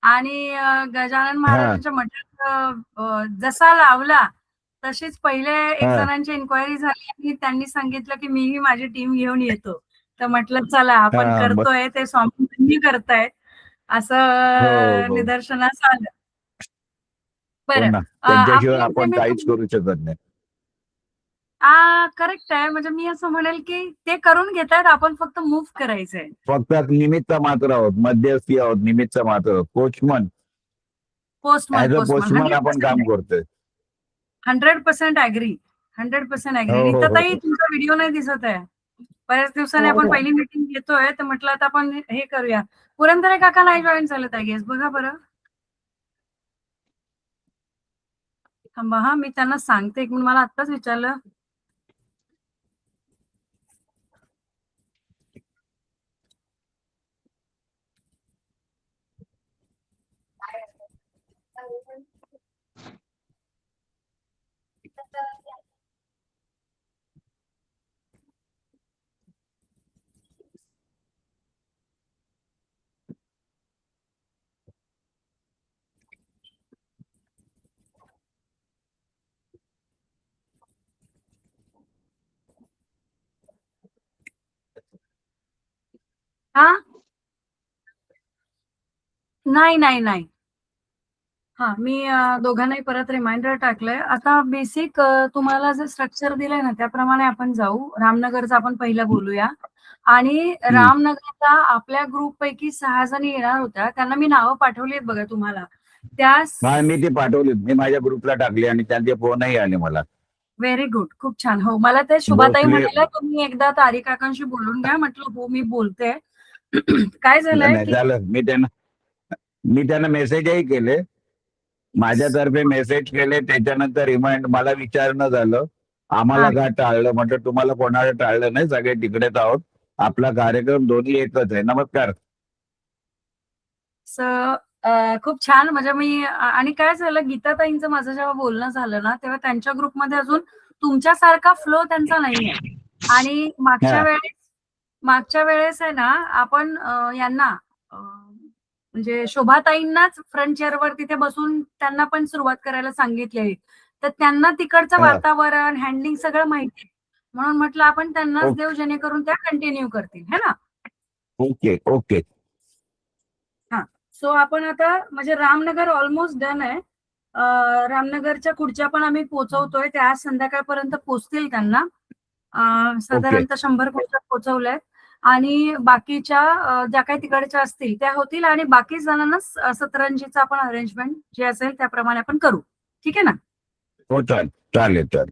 आणि गजानन हा महाराजांच्या मठात जसा लावला तशीच पहिले एक हा जणांची इन्क्वायरी झाली आणि त्यांनी सांगितलं की मीही माझी टीम घेऊन येतो. तर म्हटलं चला आपण हा करतोय ते स्वामी करतायत असं हो हो निदर्शनास आलं. हो बरं ना, त्यांच्याशिवाय आपल्याकडे आपण मी काहीच करू शकत नाही. करेक्ट आहे. म्हणजे मी असं म्हणेल की ते करून घेतायत आपण फक्त मूव्ह करायचंय. फक्त निमित्त मात्र आहोत, मध्यस्थी आहोत, निमित्त मात्र आहोत. Postman, postman, as a postman postman आपण 100% काम करतोय. 100% ॲग्री. 100% हो ॲग्री. हो नीताताई हो तुमचा व्हिडिओ नाही दिसत आहे. बऱ्याच दिवसांनी आपण पहिली मीटिंग घेतोय तर म्हटलं आता आपण हे करूया. पुरंदरे काका नाही जॉईन झालेत आय गेस. बघा बरं. थांबा हा मी त्यांना सांगते. एक मिनिट मला आत्ताच विचारलं. हा नाही नाही नाही हा मी दोघांनाही परत रिमाइंडर टाकलंय. आता बेसिक तुम्हाला जे स्ट्रक्चर दिलंय ना त्याप्रमाणे आपण जाऊ. रामनगरचं आपण पहिलं बोलूया आणि हम्म. रामनगरचा आपल्या ग्रुप पैकी 6 जणी येणार होत्या. त्यांना मी नावं पाठवली आहेत बघा तुम्हाला. त्या हा, मी ती पाठवली, मी माझ्या ग्रुपला टाकली आणि त्यांचे फोनही आले मला. Very good. खूप छान. हो मला ते शुभाताई मोस्टली म्हणाल्या तुम्ही एकदा तारिकाकांशी बोलून घ्या. म्हटलं हो मी बोलते. काय झालंय नाही की झालं, मी त्यांना मेसेजही केले, माझ्यातर्फे मेसेज केले, त्याच्यानंतर रिमाइंड मला विचारणं झालं, हा आम्हाला का टाळलं. म्हटलं तुम्हाला कोणाला टाळलं नाही, सगळे तिकडेच आहोत, आपला कार्यक्रम दोन्ही एकच आहे. नमस्कार. खूप छान. म्हणजे मी आणि काय झालं गीताताईंचं माझं जेव्हा बोलणं झालं ना तेव्हा त्यांच्या ग्रुपमध्ये अजून तुमच्यासारखा फ्लो त्यांचा नाहीये. आणि हा मागच्या वेळेस आहे ना आपण यांना म्हणजे शोभाताईंनाच फ्रंट चेअरवर तिथे बसून त्यांना पण सुरुवात करायला सांगितलेली. तर त्यांना तिकडचं हा वातावरण हँडलिंग सगळं माहिती म्हणून म्हटलं आपण त्यांनाच देऊ ओके जेणेकरून त्या कंटिन्यू करतील है ना. Okay okay. हा सो आपण आता म्हणजे रामनगर ऑलमोस्ट डन आहे. रामनगरच्या खुर्च्या पण आम्ही पोहोचवतोय. त्या आज संध्याकाळपर्यंत पोहोचतील त्यांना. ओके साधारणतः 100 खुर्च्या पोहोचवल्यात आणि बाकीच्या ज्या काही तिकडच्या असतील त्या होतील आणि बाकी जणांना सतरंजीचं आपण अरेंजमेंट जे असेल त्याप्रमाणे आपण करू. ठीक आहे ना. हो चालेल चालेल चालेल.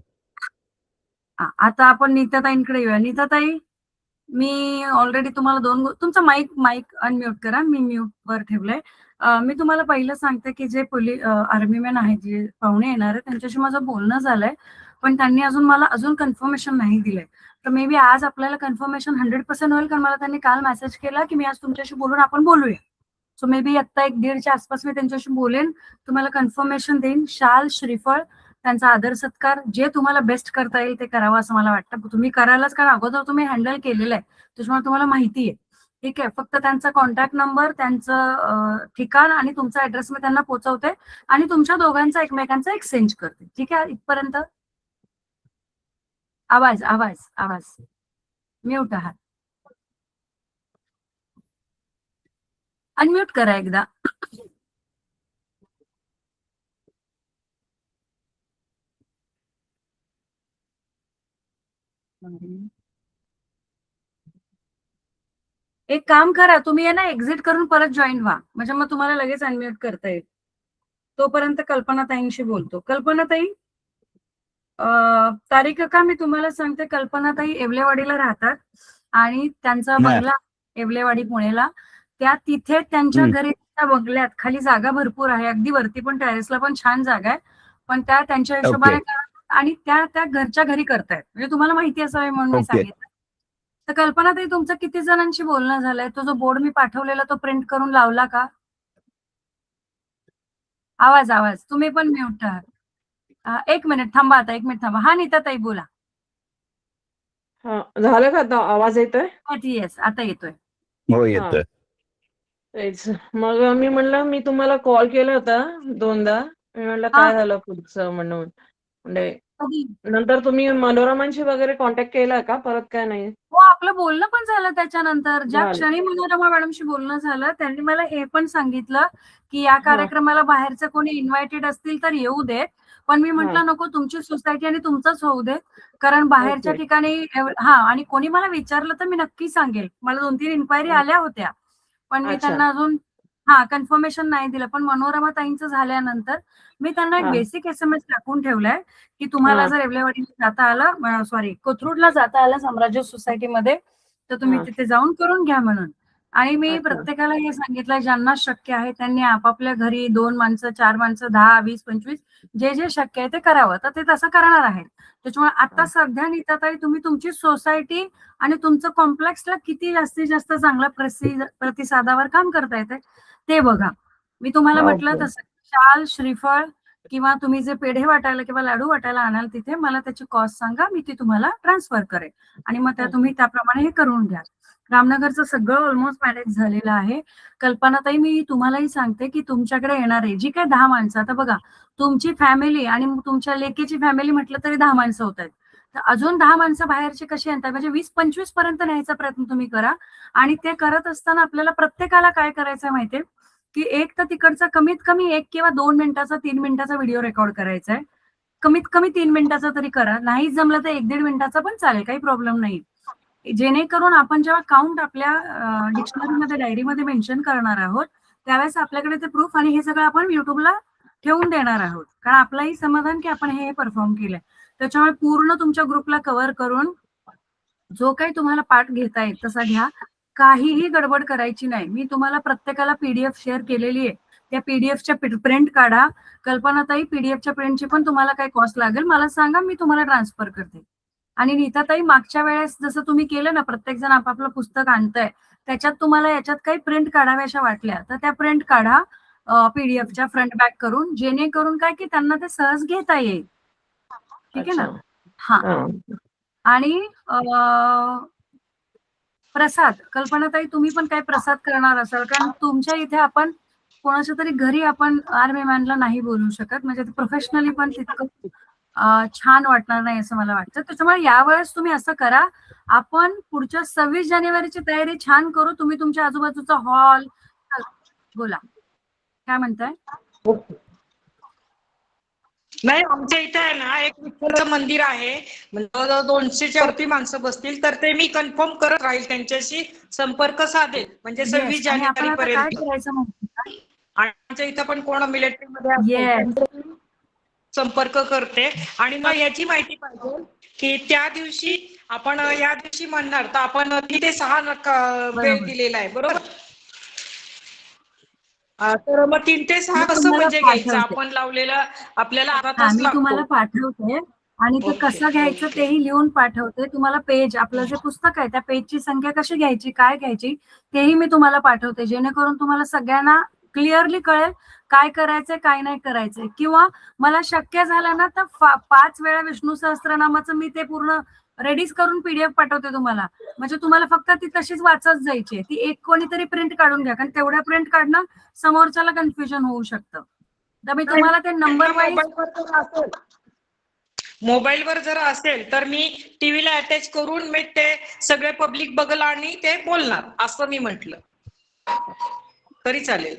आता आपण नीताताईंकडे येऊया. नीताताई मी ऑलरेडी तुम्हाला तुमचा माईक माईक अनम्यूट करा. मी म्यूट वर ठेवलंय. मी तुम्हाला पहिलं सांगते की जे आर्मीमॅन आहेत जे पाहुणे येणार आहेत त्यांच्याशी माझं बोलणं झालंय पण त्यांनी मला अजून कन्फर्मेशन नाही दिलंय. तर मे बी आज आपल्याला कन्फर्मेशन 100% होईल कारण मला त्यांनी काल मेसेज केला की मी आज तुमच्याशी बोलून आपण बोलूया. सो मे बी आत्ता 1-1:30च्या आसपास मी त्यांच्याशी बोलेन. तुम्हाला कन्फर्मेशन देईन. शाल श्रीफळ त्यांचा आदर सत्कार जे तुम्हाला बेस्ट करता येईल ते करावं असं मला वाटतं. तुम्ही करायलाच कारण अगोदर तुम्ही हँडल केलेलं आहे त्याच्यामुळे तुम्हाला माहिती आहे. ठीक आहे. फक्त त्यांचा कॉन्टॅक्ट नंबर त्यांचं ठिकाण आणि तुमचा ऍड्रेस मी त्यांना पोहोचवते आणि तुमच्या दोघांचा एकमेकांचा एक्सचेंज करते. ठीक आहे. इथपर्यंत आवाज आवाज आवाज म्यूट आहात. अनम्यूट करा एकदा. एक काम करा तुम्ही ना एक्झिट करून परत जॉईन व्हा म्हणजे मग तुम्हाला लगेच अनम्यूट करता येईल. तोपर्यंत कल्पनाताईंशी बोलतो. कल्पनाताई तारिक का मी तुम्हाला सांगते कल्पनाताई येवलेवाडीला राहतात आणि त्यांचा हा, बंगला येवलेवाडी पुणेला त्या तिथे त्यांच्या हम्म, घरी त्या बंगल्यात खाली जागा भरपूर आहे. अगदी वरती पण टेरेसला पण छान जागा आहे. पण त्या त्यांच्या ओके हिशोबाने आणि त्या घरच्या घरी करतायत म्हणजे तुम्हाला माहिती असावी म्हणून मी ओके. सांगितलं. तर कल्पनाताई तुमचं किती जणांशी बोलणं झालंय. तो जो बोर्ड मी पाठवलेला तो प्रिंट करून लावला का. आवाज आवाज तुम्ही पण म्यूट आहात. एक मिनिट थांबा. आता 1 मिनिट थांबा. हा नीताताई बोला. हा झालं का आता आवाज येतोय? येस आता येतोय. हो हा येतं. तेच. मग मी म्हणलं मी तुम्हाला कॉल केला होता 2दा. मी म्हणलं हा काय झालं पुढचं म्हणून. म्हणजे कधी नंतर तुम्ही मनोरमांशी वगैरे कॉन्टॅक्ट केला का? परत काय नाही? हो आपलं बोलणं पण झालं त्याच्यानंतर. ज्या झालं. क्षणी मनोरमा मॅडमशी बोलणं झालं त्यांनी मला हे पण सांगितलं की या हां. कार्यक्रमाला बाहेरचे कोणी इन्व्हायटेड असतील तर येऊ देत. पण मी हां. म्हटलं नको तुमची सोसायटी आणि तुमचंच होऊ दे. कारण बाहेरच्या ओके. ठिकाणी हा आणि कोणी मला विचारलं तर मी नक्की सांगेल. मला 2-3 इन्क्वायरी आल्या होत्या. पण मी अच्छा. त्यांना अजून हा कन्फर्मेशन नाही दिलं. पण मनोरमा ताईंचं झाल्यानंतर मी त्यांना एक हां. बेसिक SMS टाकून ठेवलाय की तुम्हाला हां. जर येवलेवाडीला जाता आलं सॉरी कोथरूडला जाता आलं साम्राज्य सोसायटीमध्ये तर तुम्ही हां. तिथे जाऊन करून घ्या म्हणून. आणि मी अच्छा. प्रत्येकाला हे सांगितलं ज्यांना शक्य आहे त्यांनी आपापल्या घरी 2 माणसं, 4 माणसं, 10, 20, 25 जे जे शक्य आहे ते करावं. तर ते तसं करणार आहेत. त्याच्यामुळे आता हां. सध्या नीताताई तुम्ही तुमची सोसायटी आणि तुमचं कॉम्प्लेक्सला किती जास्तीत जास्त चांगला प्रतिसादावर काम करता येते ते बघा. मी तुम्हाला म्हटलं ओके. तसं शाल, श्रीफळ किंवा तुम्ही जे पेढे वाटायला किंवा लाडू वाटायला आणाल तिथे मला त्याची कॉस्ट सांगा मी ती तुम्हाला ट्रान्सफर करेन आणि मग त्या तुम्ही त्याप्रमाणे हे करून घ्या. रामनगरचं सगळं ऑलमोस्ट मॅनेज झालेलं आहे. कल्पनाताई मी तुम्हालाही सांगते की तुमच्याकडे येणारे जी काही 10 माणसं आता बघा तुमची फॅमिली आणि तुमच्या लेकीची फॅमिली म्हटलं तरी 10 माणसं होत आहेत. तर अजून 10 माणसं बाहेरची कशी आणतात म्हणजे 20-25 पर्यंत न्यायचा प्रयत्न तुम्ही करा आणि ते करत असताना आपल्याला प्रत्येकाला काय करायचं माहितीये की एक तर तिकडचा कमीत कमी 1 किंवा 2 मिनिटाचा 3 मिनिटाचा व्हिडिओ रेकॉर्ड करायचा आहे. कमीत कमी 3 मिनिटाचा तरी करा. नाही जमलं तर 1-1.5 मिनिटाचा पण चालेल काही प्रॉब्लेम नाही. जेणेकरून आपण जेव्हा काउंट आपल्या डिक्शनरीमध्ये डायरीमध्ये मेन्शन करणार आहोत त्यावेळेस आपल्याकडे ते प्रूफ आणि हे सगळं आपण युट्यूबला ठेवून देणार आहोत. कारण आपलंही समाधान की आपण हे परफॉर्म केलंय. त्याच्यामुळे पूर्ण तुमच्या ग्रुपला कव्हर करून जो काही तुम्हाला पाठ घेता येत तसा घ्या. काहीही गडबड करायची नाही. मी तुम्हाला प्रत्येकाला पीडीएफ शेअर केलेली आहे. त्या पीडीएफच्या प्रिंट काढा. कल्पनाताई पीडीएफच्या प्रिंटची पण तुम्हाला काही कॉस्ट लागेल मला सांगा मी तुम्हाला ट्रान्सफर करते. आणि नीताताई मागच्या वेळेस जसं तुम्ही केलं ना प्रत्येक जण आपापलं पुस्तक आणतंय त्याच्यात तुम्हाला याच्यात काही प्रिंट काढाव्याशा वाटल्या तर त्या प्रिंट काढा पीडीएफच्या फ्रंट बॅक करून जेणेकरून काय की त्यांना ते सहज घेता येईल. ठीक आहे ना? अच्छा. हा हां. आणि प्रसाद कल्पनाताई तुम्ही पण काय प्रसाद करणार असाल कारण तुमच्या इथे आपण कोणाच्या तरी घरी आपण आर्मी मॅनला नाही बोलू शकत म्हणजे प्रोफेशनली पण तितकं छान वाटणार नाही असं मला वाटतं. त्याच्यामुळे यावेळेस तुम्ही असं करा आपण पुढच्या 26 जानेवारीची तयारी छान करू. तुम्ही तुमच्या आजूबाजूचा हॉल बोला काय म्हणताय? ओके. नाही आमच्या इथे आहे ना एक विठ्ठलाचं मंदिर आहे म्हणजे जवळजवळ 200च्या वरती माणसं बसतील तर ते मी कन्फर्म करत राहील त्यांच्याशी संपर्क साधेल म्हणजे 26 येस आणि आपण जानेवारी आता काय पर्यंत करायचं माहिती का? आणि आमच्या इथं पण कोण मिलिटरी मध्ये असेल येस त्यांच्याशी संपर्क करते आणि मग याची माहिती पाहिजे की त्या दिवशी आपण या दिवशी म्हणणार तर आपण 3 ते 6 वेळ बरोबर. दिलेला आहे बरोबर. तर मग 3 ते 6 मी कसं तुम्हाला म्हणजे घ्यायचं पाठवते. आपण लावलेलं आपल्याला अर्धा हा तास मी तुम्हाला लागतो. पाठवते आणि ते ओके कसं घ्यायचं ओके तेही लिहून पाठवते. तुम्हाला पेज आपलं जे पुस्तक आहे त्या पेजची संख्या कशी घ्यायची काय घ्यायची तेही मी तुम्हाला पाठवते जेणेकरून तुम्हाला सगळ्यांना क्लिअरली कळेल काय करायचंय काय नाही करायचंय किंवा मला शक्य झालं ना तर 5 वेळा विष्णू सहस्त्रनामाचं मी ते पूर्ण रेडीच करून पीडीएफ पाठवते तुम्हाला म्हणजे तुम्हाला फक्त ती तशीच वाचत जायची ती एक कोणीतरी प्रिंट काढून घ्या कारण तेवढ्या प्रिंट काढणं समोरच्याला कन्फ्युजन होऊ शकतं. तर मी तुम्हाला ते नंबर वाईज मोबाईलवर जर असेल तर मी टीव्हीला अटॅच करून मी ते सगळे पब्लिक बघल आणि ते बोलणार असं मी म्हटलं तरी चालेल.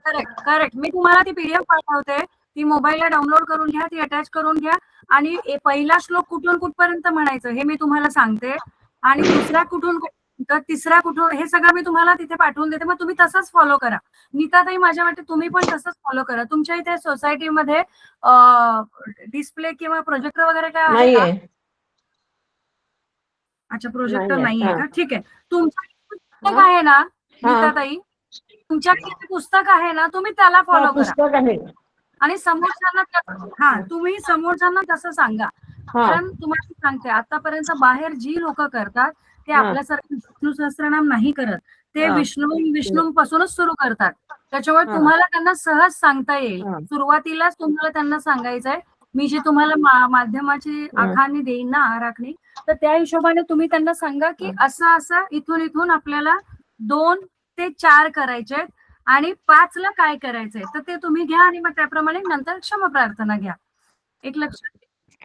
करेक्ट करेक्ट मी तुम्हाला ती पीडीएफ पाठवते ती मोबाईलला डाउनलोड करून घ्या ती अटॅच करून घ्या आणि पहिला श्लोक कुठून कुठपर्यंत म्हणायचं हे मी तुम्हाला सांगते आणि दुसरा कुठून तर तिसरा कुठून हे सगळं मी तुम्हाला तिथे पाठवून देते मग तुम्ही तसंच फॉलो करा. नीताताई माझ्या वाटते तुम्ही पण तसंच फॉलो करा. तुमच्या इथे सोसायटीमध्ये डिस्प्ले किंवा प्रोजेक्टर वगैरे काय आहे का? नाहीये. अच्छा प्रोजेक्टर नाहीये. नाहीये हां. का? ठीक आहे. तुमचं पुस्तक हां. आहे ना हां. नीताताई तुमच्याकडे ते पुस्तक आहे ना तुम्ही त्याला हां, फॉलो करा पुस्तक आहे. आणि समोरच्यांना तुम्ही समोरच्यांना तसं सांगा. हां. कारण तुम्हाला सांगते आतापर्यंत बाहेर जी लोक करतात ते हां. आपल्यासारखे विष्णू सहस्त्रनाम नाही करत. ते हां. विष्णू पासूनच सुरू करतात. त्याच्यामुळे हां. तुम्हाला त्यांना सहज सांगता येईल. हां. सुरुवातीलाच तुम्हाला त्यांना सांगायचंय मी जी तुम्हाला माध्यमाची हां. आखाणी देईन ना आराखणी तर त्या हिशोबाने तुम्ही त्यांना सांगा की असं असं इथून आपल्याला 2 ते 4 करायचे आणि 5ला काय करायचंय तर ते तुम्ही घ्या आणि मग त्याप्रमाणे नंतर क्षमा प्रार्थना घ्या. एक लक्षात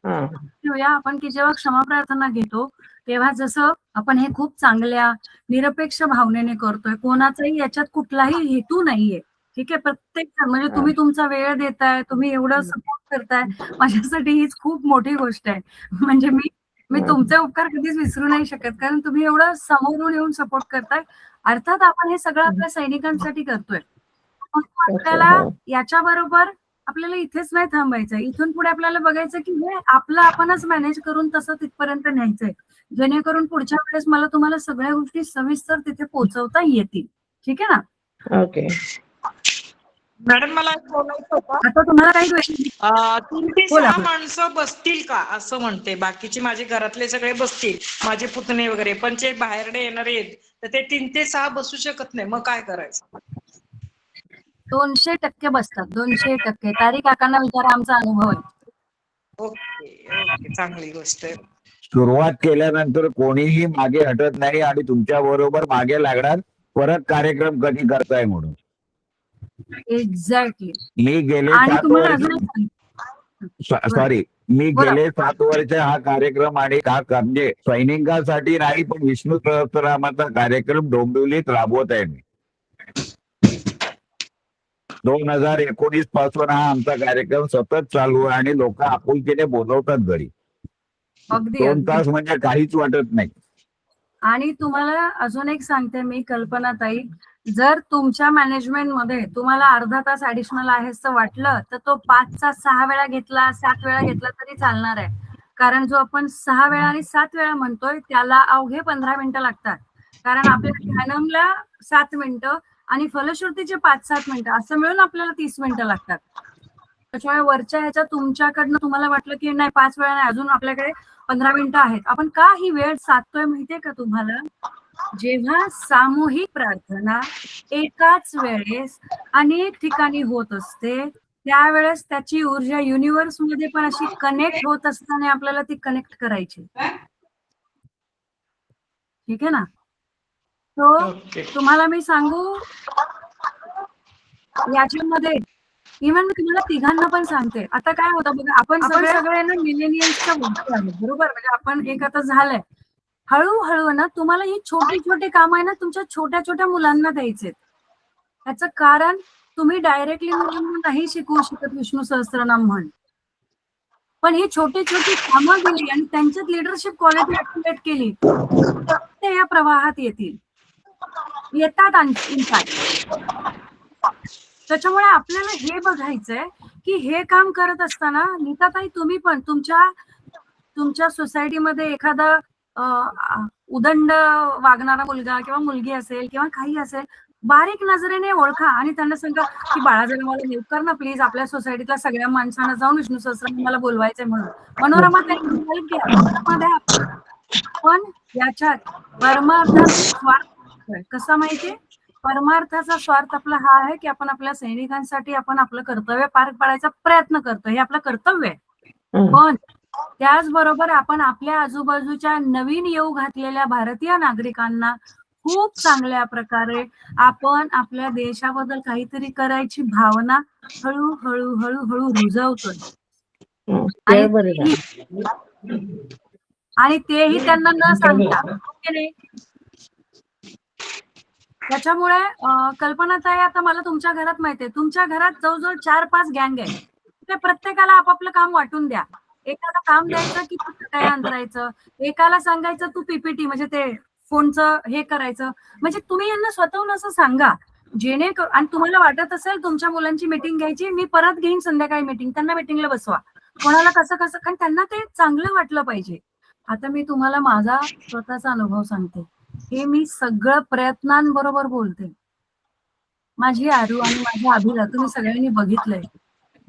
हा. ठेवूया आपण की जेव्हा क्षमा प्रार्थना घेतो तेव्हा जसं आपण हे खूप चांगल्या निरपेक्ष भावनेने करतोय, कोणाचाही याच्यात कुठलाही हेतू नाहीये. ठीक आहे, प्रत्येक जण म्हणजे तुम्ही तुमचा वेळ देताय, तुम्ही एवढं सपोर्ट करताय, माझ्यासाठी हीच खूप मोठी गोष्ट आहे. म्हणजे मी तुमचे उपकार कधीच विसरू नाही शकत, कारण तुम्ही एवढं समोरून येऊन सपोर्ट करताय. अर्थात आपण हे सगळं आपल्या सैनिकांसाठी करतोय. मग आपल्याला याच्याबरोबर आपल्याला इथेच नाही थांबायचं, इथून पुढे आपल्याला बघायचं की हे आपलं आपणच मॅनेज करून तसं तिथपर्यंत न्यायचंय, जेणेकरून पुढच्या वेळेस मला तुम्हाला सगळ्या गोष्टी सविस्तर तिथे पोहोचवता येतील. ठीक आहे ना? ओके. मॅडम मला एक बोलायचं होतं. आता तुम्हाला काही क्वेश्चन 3 ते बोला, 6 बोला. माणसं बसतील का असं म्हणते, बाकीचे माझे घरातले सगळे बसतील, माझे पुतणे वगैरे, पण जे बाहेरने येणारे आहेत तर ते 3 ते 6 बसू शकत नाही, मग काय करायचं? 200% बसतात, 200%. तारीख काकांना विचारा, आमचा अनुभव आहे. ओके ओके, चांगली गोष्ट आहे. सुरुवात केल्यानंतर कोणीही मागे हटत नाही आणि तुमच्या बरोबर मागे लागणार परत कार्यक्रम कधी करताय म्हणून. एक्झॅक्टली. मी गेले आणि 7 तुम्हाला वर्ष अजून एक सांगते. सॉरी मी बोला. गेले 7 वर्ष हा कार्यक्रम आणि म्हणजे सैनिकांसाठी नाही पण विष्णू सहस्त्रनामाचा कार्यक्रम डोंबिवलीत राबवत आहे मी. 2019 पासून हा आमचा कार्यक्रम सतत चालू आहे आणि लोक आपुलकीने बोलवतात घरी. अगदी 2 अगदी. तास म्हणजे काहीच वाटत नाही. आणि तुम्हाला अजून एक सांगते मी, कल्पनाताई, जर तुमच्या मॅनेजमेंटमध्ये तुम्हाला अर्धा तास ऍडिशनल आहे असं वाटलं तर तो 5चा 6 वेळा घेतला, 7 वेळा घेतला तरी चालणार आहे. कारण जो आपण 6 वेळा आणि 7 वेळा म्हणतोय त्याला अवघे 15 मिनिटं लागतात. कारण आपल्या ध्यानमला 7 मिनिटं आणि फलश्रुतीचे 5-7 मिनिटं असं मिळून आपल्याला 30 मिनिटं लागतात. त्याच्यामुळे वरच्या ह्याच्या तुमच्याकडनं तुम्हाला वाटलं की नाही 5 वेळा नाही, अजून आपल्याकडे 15 मिनिटं आहेत, आपण का ही वेळ साधतोय माहितीये का तुम्हाला? जेव्हा सामूहिक प्रार्थना एकाच वेळेस अनेक ठिकाणी होत असते त्यावेळेस त्याची ऊर्जा युनिव्हर्स मध्ये पण अशी कनेक्ट होत असताना आपल्याला ती कनेक्ट करायची. ठीक आहे ना? तो ओके. तुम्हाला मी सांगू याच्यामध्ये इव्हन मी तुम्हाला तिघांना पण सांगते. आता काय होतं बघा, आपण सगळे ना मिलेनियल्सच्या मुद्दे आहेत, बरोबर? म्हणजे आपण एक आता झालंय, हळूहळू ना तुम्हाला ही छोटी छोटी कामं आहे ना तुमच्या छोट्या छोट्या मुलांना द्यायचे. त्याचं कारण तुम्ही डायरेक्टली मुलांना नाही शिकवू शकत विष्णू सहस्त्रनाम म्हण, पण ही छोटी छोटी कामं दिली आणि त्यांच्यात लिडरशिप क्वालिटी ऍक्टिव्हेट केली ते या प्रवाहात येतात इनफॅक्ट. त्याच्यामुळे आपल्याला हे बघायचंय की हे काम करत असताना नीताताई तुम्ही पण तुमच्या सोसायटीमध्ये एखादा उदंड वागणारा मुलगा किंवा मुलगी असेल किंवा काही असेल, बारीक नजरेने ओळखा आणि त्यांना सांगा की बाळा जरा मला हेल्प कर ना प्लीज, आपल्या सोसायटीतल्या सगळ्या माणसांना जाऊन विष्णू सहस्त्रनाम मला बोलवायचंय म्हणून. मनोरमा त्यांनी हेल्प घ्या, पण याच्यात परमार्थाचा स्वार्थ कसा माहितीये? परमार्थाचा स्वार्थ आपला हा आहे की आपण आपल्या सैनिकांसाठी आपण आपलं कर्तव्य पार पाडायचा प्रयत्न करतो, हे आपलं कर्तव्य आहे. पण त्याचबरोबर आपण आपल्या आजूबाजूच्या नवीन येऊ घातलेल्या भारतीय नागरिकांना खूप चांगल्या प्रकारे आपण आपल्या देशाबद्दल काहीतरी करायची भावना हळूहळू हळूहळू रुजवतोय. आणि तेही त्यांना न सांगता. त्याच्यामुळे कल्पनाताई, आता मला तुमच्या घरात माहितीये, तुमच्या घरात जवळजवळ 4-5 गँग आहे. ते प्रत्येकाला आपापलं काम वाटून द्या. एकाला काम द्यायचं की काय अंतरायचं, एकाला सांगायचं तू पीपीटी म्हणजे ते फोनचं हे करायचं. म्हणजे तुम्ही यांना स्वतःहून असं सांगा जेणेकरून, आणि तुम्हाला वाटत असेल तुमच्या मुलांची मीटिंग घ्यायची, मी परत घेईन संध्याकाळी मीटिंग, त्यांना मीटिंगला बसवा. कोणाला कसं कारण त्यांना ते चांगलं वाटलं पाहिजे. आता मी तुम्हाला माझा स्वतःचा अनुभव सांगते, हे मी सगळं प्रयत्नांबरोबर बोलते. माझी आरू आणि माझ्या अभिला तुम्ही सगळ्यांनी बघितलंय,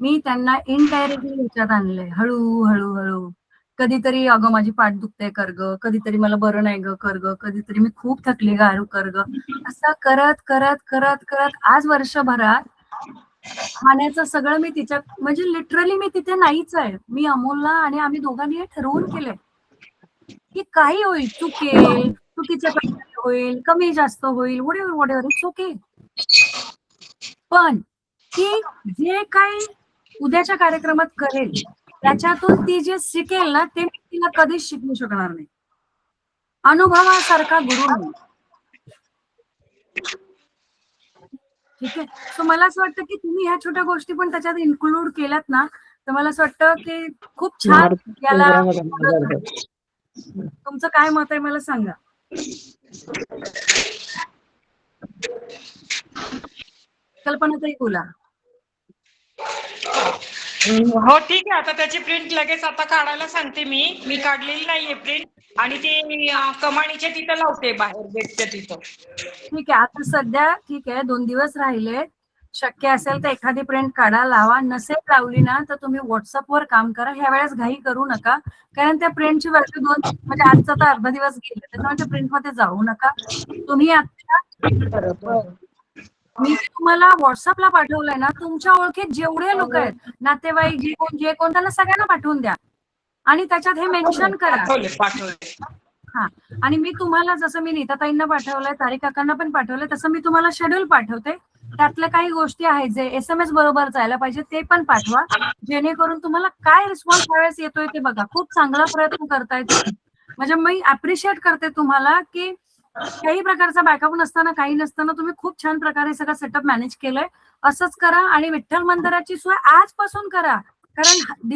मी त्यांना इनडायरेक्टली ह्याच्यात आणलंय हळूहळू. कधीतरी अगं माझी पाठ दुखते कर ग, कधीतरी मला बरं नाही ग कर ग, कधीतरी मी खूप थकली ग आरू कर ग, असं करत करत करत करत आज वर्षभरात खाण्याचं सगळं मी तिच्या म्हणजे लिटरली मी तिथे नाहीच आहे. मी अमोलला आणि आम्ही दोघांनी हे ठरवून केलंय की काही होईल, चुकेल, चुकीच्या प्रकारे होईल, कमी जास्त होईल, whatever इट्स ओके. पण ती जे काही उद्याच्या कार्यक्रमात करेल त्याच्यातून ती जे शिकेल ना ते मी तिला कधीच शिकवू शकणार नाही. अनुभवासारखा गुरु नाही. ठीक आहे. सो मला असं वाटतं की तुम्ही ह्या छोट्या गोष्टी पण त्याच्यात इन्क्लूड केल्यात ना तर मला असं वाटतं की खूप छान याला मदत होईल. तुमचं काय मत आहे मला सांगा. कल्पनाताई बोला. हो ठीक आहे. आता त्याची प्रिंट लगेच आता काढायला सांगते मी काढलेली नाहीये प्रिंट आणि ती कमानीच्या तिथं लावते बाहेर गेटच्या तिथं. ठीक आहे. आता सध्या ठीक आहे 2 दिवस राहिले. शक्य असेल तर एखादी प्रिंट काढा, लावा. नसेल लावली ना तर तुम्ही व्हॉट्सअपवर काम करा. ह्या वेळेस घाई करू नका कारण त्या प्रिंटची व्हॅल्यू 2 म्हणजे आजचा तर अर्धा दिवस गेला त्याच्यामुळे त्या प्रिंटमध्ये जाऊ नका. तुम्ही आता मी तुम्हाला व्हॉट्सअपला पाठवलंय ना तुमच्या ओळखीत जेवढे लोक आहेत नातेवाईक जे कोण त्यांना सगळ्यांना पाठवून द्या आणि त्याच्यात हे मेन्शन करा. पाठवले. हा आणि मी तुम्हाला जसं मी नीताताईंना पाठवलंय तारिक काकांना पण पाठवलंय तसं मी तुम्हाला शेड्यूल पाठवते. त्यातल्या काही गोष्टी आहेत जे SMS बरोबर जायला पाहिजे ते पण पाठवा जेणेकरून तुम्हाला काय रिस्पॉन्स त्यावेळेस येतोय ते बघा. खूप चांगला प्रयत्न करताय तुम्ही. म्हणजे मी अप्रिशिएट करते तुम्हाला की काही प्रकारचा बॅकअप नसताना काही नसताना तुम्ही खूप छान प्रकारे सगळं सेटअप मॅनेज केलंय. असंच करा आणि विठ्ठल मंदिराची सोय आजपासून करा कारण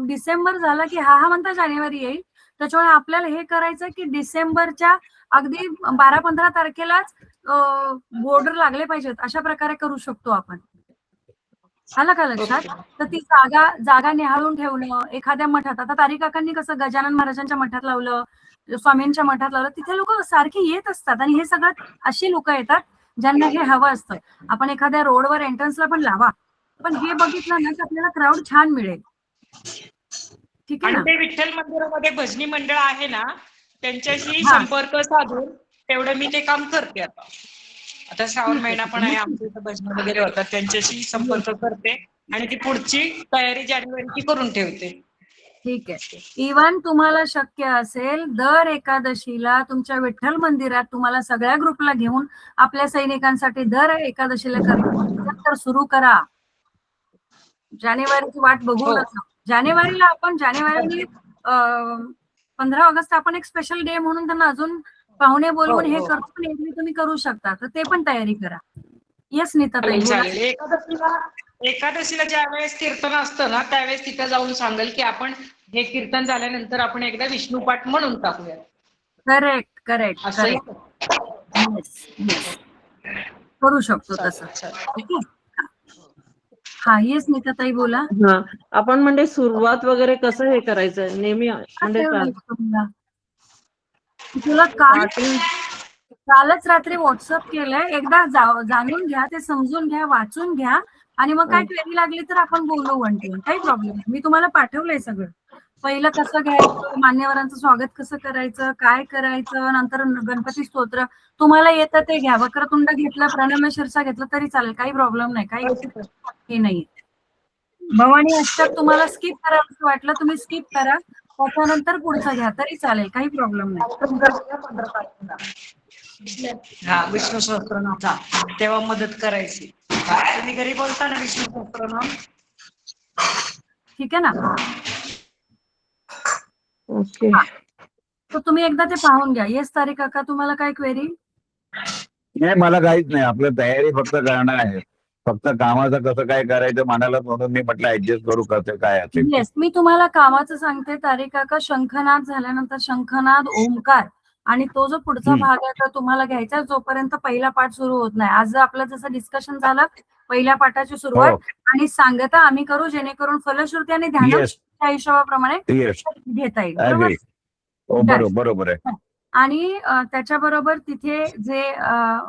डिसेंबर झाला की हा म्हणता जानेवारी येईल. त्याच्यामुळे आपल्याला हे करायचं की डिसेंबरच्या अगदी 12-15 तारखेलाच बॉर्डर लागले पाहिजेत अशा प्रकारे करू शकतो आपण. आलं का लक्षात. तर ती जागा निहाळून ठेवणं एखाद्या मठात. आता तारिक काकांनी कसं गजानन महाराजांच्या मठात लावलं, स्वामींच्या मठात लावलं. तिथे लोक सारखे येत असतात आणि हे सगळं अशी लोक येतात ज्यांना हे हवं असतं. आपण एखाद्या रोडवर एंट्रन्सला पण लावा पण हे बघितलं ना की आपल्याला क्राऊड छान मिळेल. ठीक आहे आणि ना. ते विठ्ठल मंदिरामध्ये भजनी मंडळ आहे ना त्यांच्याशी संपर्क साधून तेवढं मी ते काम करते आता श्रावण महिना पण आहे आमच्या इथं भजन वगैरे होतात त्यांच्याशी संपर्क करते आणि ती पुढची तयारी जानेवारीची करून ठेवते. ठीक आहे. इव्हन तुम्हाला शक्य असेल दर एकादशीला तुमच्या विठ्ठल मंदिरात तुम्हाला सगळ्या ग्रुपला घेऊन आपल्या सैनिकांसाठी दर एकादशीला तर सुरू करा. जानेवारीची वाट बघू नका. जानेवारी 15 ऑगस्ट आपण एक स्पेशल डे म्हणून त्यांना अजून पाहुणे बोलवून हे करतो पण एरवी तुम्ही करू शकता तर ते पण तयारी करा. येस नीताताई बोला. एकादशीला ज्या वेळेस कीर्तन असतं ना त्यावेळेस तिथं जाऊन सांगेल की आपण हे कीर्तन झाल्यानंतर आपण एकदा विष्णू पाठ म्हणून टाकूया. करेक्ट करू शकतो तसं. हा येस नीताताई बोला. हा आपण म्हणजे सुरुवात वगैरे कसं हे करायचं नेहमी म्हणजे तुला कालच रात्री व्हॉट्सअप केलंय एकदा जाणून घ्या ते समजून घ्या वाचून घ्या आणि मग काय क्वेरी लागली तर आपण बोलू म्हणते काही प्रॉब्लेम नाही. मी तुम्हाला पाठवलंय सगळं. पहिलं कसं घ्यायचं मान्यवरांचं स्वागत कसं करायचं काय करायचं नंतर गणपती स्तोत्र तुम्हाला येतं ते घ्या. वक्रतुंड घेतलं प्रणम्य शीर्षा घेतलं तरी चालेल काही प्रॉब्लेम नाही काही हे नाही. भवानी अष्टक तुम्हाला स्किप करायचं वाटलं तुम्ही स्किप करा त्याच्यानंतर पुढचं घ्या तरी चालेल काही प्रॉब्लेम नाही. हा विष्णू सहस्त्रनाम तेव्हा मदत करायची. तुम्ही घरी बोलता ना विष्णू सहस्त्रनाम. ठीक आहे ना. ओके तर तुम्ही एकदा ते पाहून घ्या. येस तारिक काका तुम्हाला काय क्वेरी. नाही मला काहीच नाही. आपलं तयारी फक्त करणं आहे. फक्त कामाचं कसं काय करायचं म्हणाला म्हणून मी म्हटलं ऍडजस्ट करू कसं काय असेल. येस मी तुम्हाला कामाचं सांगते तारिक काका. शंखनाद झाल्यानंतर शंखनाद ओमकार आणि तो जो पुढचा भाग आहे तो तुम्हाला घ्यायचा जोपर्यंत पहिला पाठ सुरू होत नाही. आज आपलं जसं डिस्कशन झालं पहिल्या पाठाची सुरुवात आणि सांगता आम्ही करू जेणेकरून फलश्रुती आणि ध्यानाच्या हिशोबाप्रमाणे घेता येईल. बरोबर आहे. आणि त्याच्याबरोबर तिथे जे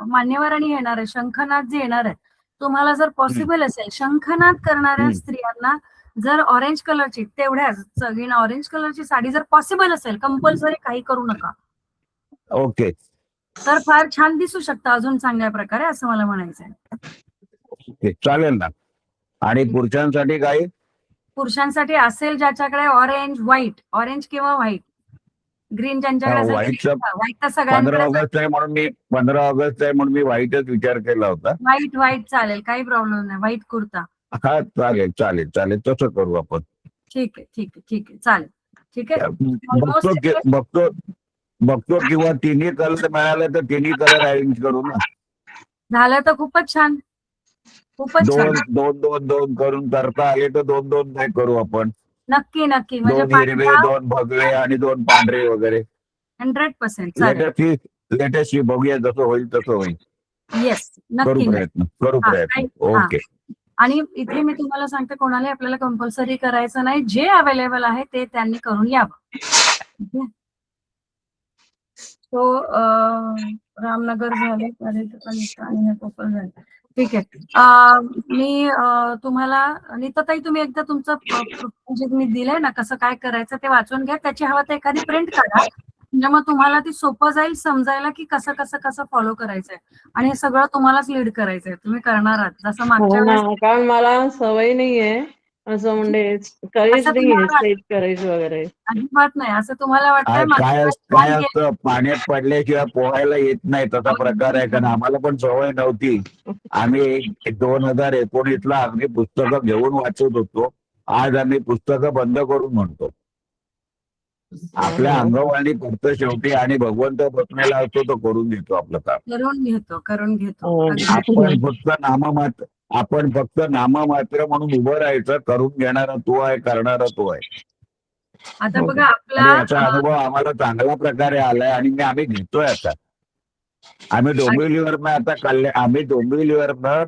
मान्यवर आणि येणार आहे शंखनाद जे येणार आहे तुम्हाला जर पॉसिबल असेल शंखनाद करणाऱ्या स्त्रियांना जर ऑरेंज कलरची तेवढ्याच ऑरेंज कलरची साडी जर पॉसिबल असेल कंपल्सरी काही करू नका. ओके तर फार छान दिसू शकतं अजून चांगल्या प्रकारे असं मला म्हणायचं आहे. चालेल ना. आणि पुरुषांसाठी काय पुरुषांसाठी असेल ज्याच्याकडे ऑरेंज किंवा व्हाईट ग्रीन ज्यांच्याकडे असेल व्हाईटचा व्हाईट तर 15 सगळ्यांकडे ऑगस्ट आहे म्हणून मी 15 ऑगस्ट आहे म्हणून मी व्हाईटच विचार केला होता. व्हाईट चालेल, काही प्रॉब्लेम नाही. व्हाईट कुर्ता. हा चालेल चालेल चालेल तसं करू आपण. ठीक आहे चालेल. ठीक आहे. बघतो बघतो बघतो किंवा तिन्ही कलर मिळाले तर तिन्ही कलर अरेंज करू ना. झालं तर खूपच छान. खूपच छान. दोन दोन दोन करून करता आले तर दोन दोन नाही करू आपण. नक्की म्हणजे 2 हिरवे 2 भगवे आणि 2 पांढरे वगैरे. 100% चालेल. लेटेस्ट बघूया जसं होईल तसं होईल. येस, करू नक्की. प्रयत्न. ओके. आणि इथे मी तुम्हाला सांगते, कोणाला आपल्याला कंपल्सरी करायचं नाही. जे अवेलेबल आहे ते त्यांनी करून यावं. तो रामनगर झाले आणि हे कोकण झाले. ठीक आहे. मी तुम्हाला नीताताई, तुम्ही एकदा तुमचं जे मी दिलंय ना कसं काय करायचं ते वाचून घ्या. त्याची हवं तर एखादी प्रिंट काढा, म्हणजे मग तुम्हाला ती सोपं जाईल समजायला की कसं कसं कसं फॉलो करायचंय. आणि हे सगळं तुम्हालाच लीड करायचंय. तुम्ही करणार आहात जसं मागच्या वेळेस. कारण मला सवय नाहीये असं म्हणजे कधीच असं नाहीये तुम्हाला सेट करायची वगैरे. अजिबात नाही. असं तुम्हाला वाटतंय काय असतं पाण्यात पडल्याशिवाय पोहायला येत नाही तसा प्रकार आहे. कारण आम्हाला पण सवय नव्हती. आम्ही 2019ला आम्ही पुस्तकं घेऊन वाचत होतो. आज आम्ही पुस्तकं बंद करून म्हणतो. आपल्या अंगवळणी करतो शेवटी आणि भगवंत बसलेला असतो तो करून देतो आपलं काम. करून घेतो. आपण फक्त नाममात्र म्हणून उभं राहायचं. करून घेणारा तो आहे, करणारा तो आहे. आता बघा आणि याचा अनुभव आम्हाला चांगल्या प्रकारे आलाय आणि आम्ही घेतोय आता. आम्ही डोंबिवलीवरनं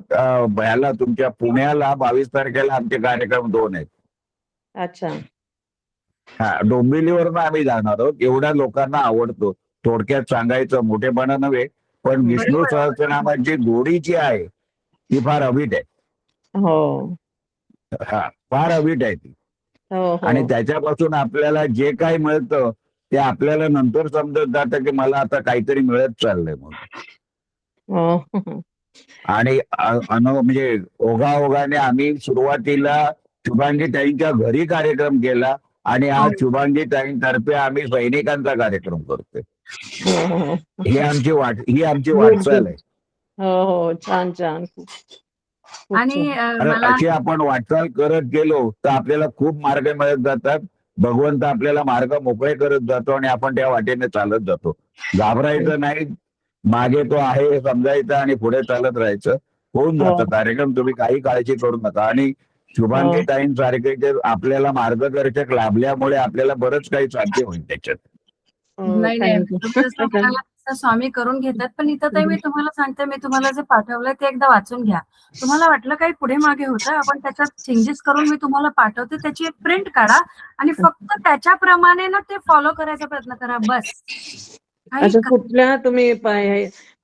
ह्याला तुमच्या पुण्याला 22 तारखेला आमचे कार्यक्रम 2 आहेत. अच्छा. हा, डोंबिवलीवरनं आम्ही जाणार आहोत. एवढ्या लोकांना आवडतो. थोडक्यात सांगायचं, मोठेपणा नव्हे, पण विष्णू सहस्रनामाची गोडी जी आहे ती फार अवीट आहे. हो. हा, फार अवीट आहे ती. आणि त्याच्यापासून आपल्याला जे काही मिळतं ते आपल्याला नंतर समजत जातं की मला आता काहीतरी मिळत चाललंय म्हणून. आणि म्हणजे ओघाओघाने आम्ही सुरुवातीला शुभांगी ताईंच्या घरी कार्यक्रम केला आणि आज शुभांगी ताईंतर्फे आम्ही सैनिकांचा कार्यक्रम करतोय. ही आमची वाटचाल आहे. हो, छान छान. आणि अशी आपण वाटचाल करत गेलो तर आपल्याला खूप मार्ग मिळत जातात. भगवंत आपल्याला मार्ग मोकळे करत जातो आणि आपण त्या वाटेने चालत जातो. घाबरायचं नाही, मागे तो आहे हे समजायचं आणि पुढे चालत राहायचं. होऊन जातं कार्यक्रम. तुम्ही काही काळजी करू नका. आणि शुभांगी ताईंसारखे आपल्याला मार्गदर्शक लाभल्यामुळे आपल्याला बरंच काही साध्य होईल त्याच्यात. नाही स्वामी करून घेतात. पण इथं ताई मी तुम्हाला सांगते, मी तुम्हाला जे पाठवलंय ते एकदा वाचून घ्या. तुम्हाला वाटलं काही पुढे मागे होतं, आपण त्याच्यात चेंजेस करून मी तुम्हाला पाठवते. त्याची एक प्रिंट काढा आणि फक्त त्याच्याप्रमाणे ना ते फॉलो करायचा प्रयत्न करा, बस. अच्छा, कुठल्या तुम्ही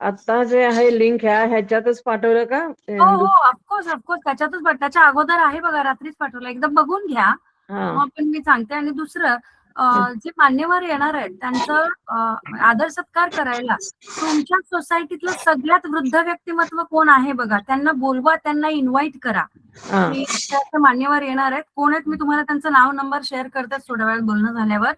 आता जे आहे लिंक ह्याच्यातच पाठवलं का? हो, ऑफकोर्स त्याच्यातच. त्याच्या अगोदर आहे बघा, रात्रीच पाठवलं. एकदा बघून घ्या, मग पण मी सांगते. आणि दुसरं, जे मान्यवर येणार आहेत त्यांचं आदर सत्कार करायला तुमच्या सोसायटीतलं सगळ्यात वृद्ध व्यक्तिमत्व कोण आहे बघा, त्यांना बोलवा, त्यांना इन्व्हाइट करा. मान्यवर येणार आहेत, कोण आहेत मी तुम्हाला त्यांचं नाव नंबर शेअर करते थोड्या वेळात बोलणं झाल्यावर.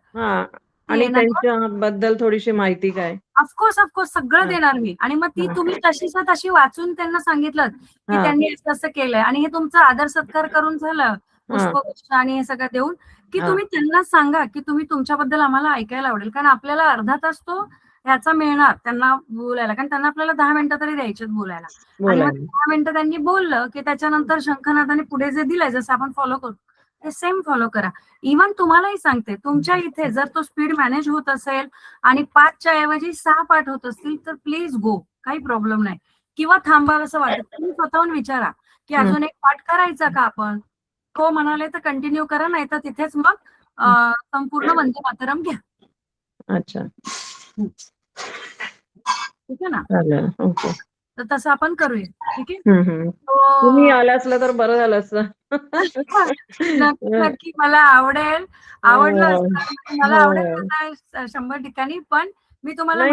आणि त्यांच्याबद्दल थोडीशी माहिती काय? ऑफकोर्स सगळं देणार मी. आणि मग ती तुम्ही तशीच्या तशी वाचून त्यांना सांगितलं की त्यांनी असं केलंय आणि हे तुमचा आदर सत्कार करून झालं, पुष्पगुच्छ आणि हे सगळं देऊन, की तुम्ही त्यांना सांगा की तुम्ही तुमच्याबद्दल आम्हाला ऐकायला आवडेल. कारण आपल्याला अर्धा तास तो ह्याचा मिळणार त्यांना बोलायला, कारण त्यांना आपल्याला 10 मिनिटं तरी द्यायचेत बोलायला. आणि मग 10 मिनिटं त्यांनी बोललं की त्याच्यानंतर शंखनादाने पुढे जे दिलंय, जसं आपण फॉलो करतो ते सेम फॉलो करा. इव्हन तुम्हालाही सांगते, तुमच्या इथे जर तो स्पीड मॅनेज होत असेल आणि 5च्या ऐवजी 6 पाठ होत असतील तर प्लीज गो, काही प्रॉब्लेम नाही. किंवा थांबावं असं वाटत, तुम्ही स्वतःहून विचारा की अजून एक पाठ करायचा का आपण. हो म्हणाले तर कंटिन्यू करा, नाही तर तिथेच मग संपूर्ण वंदे मातरम घ्या. अच्छा, ठीक आहे ना? ओके. तर तसं आपण करूया. ठीक आहे. तुम्ही आला असला तर बरं झालं असतं. नक्की मला आवडलं असतं. मला आवडेल 100 ठिकाणी. पण मी तुम्हाला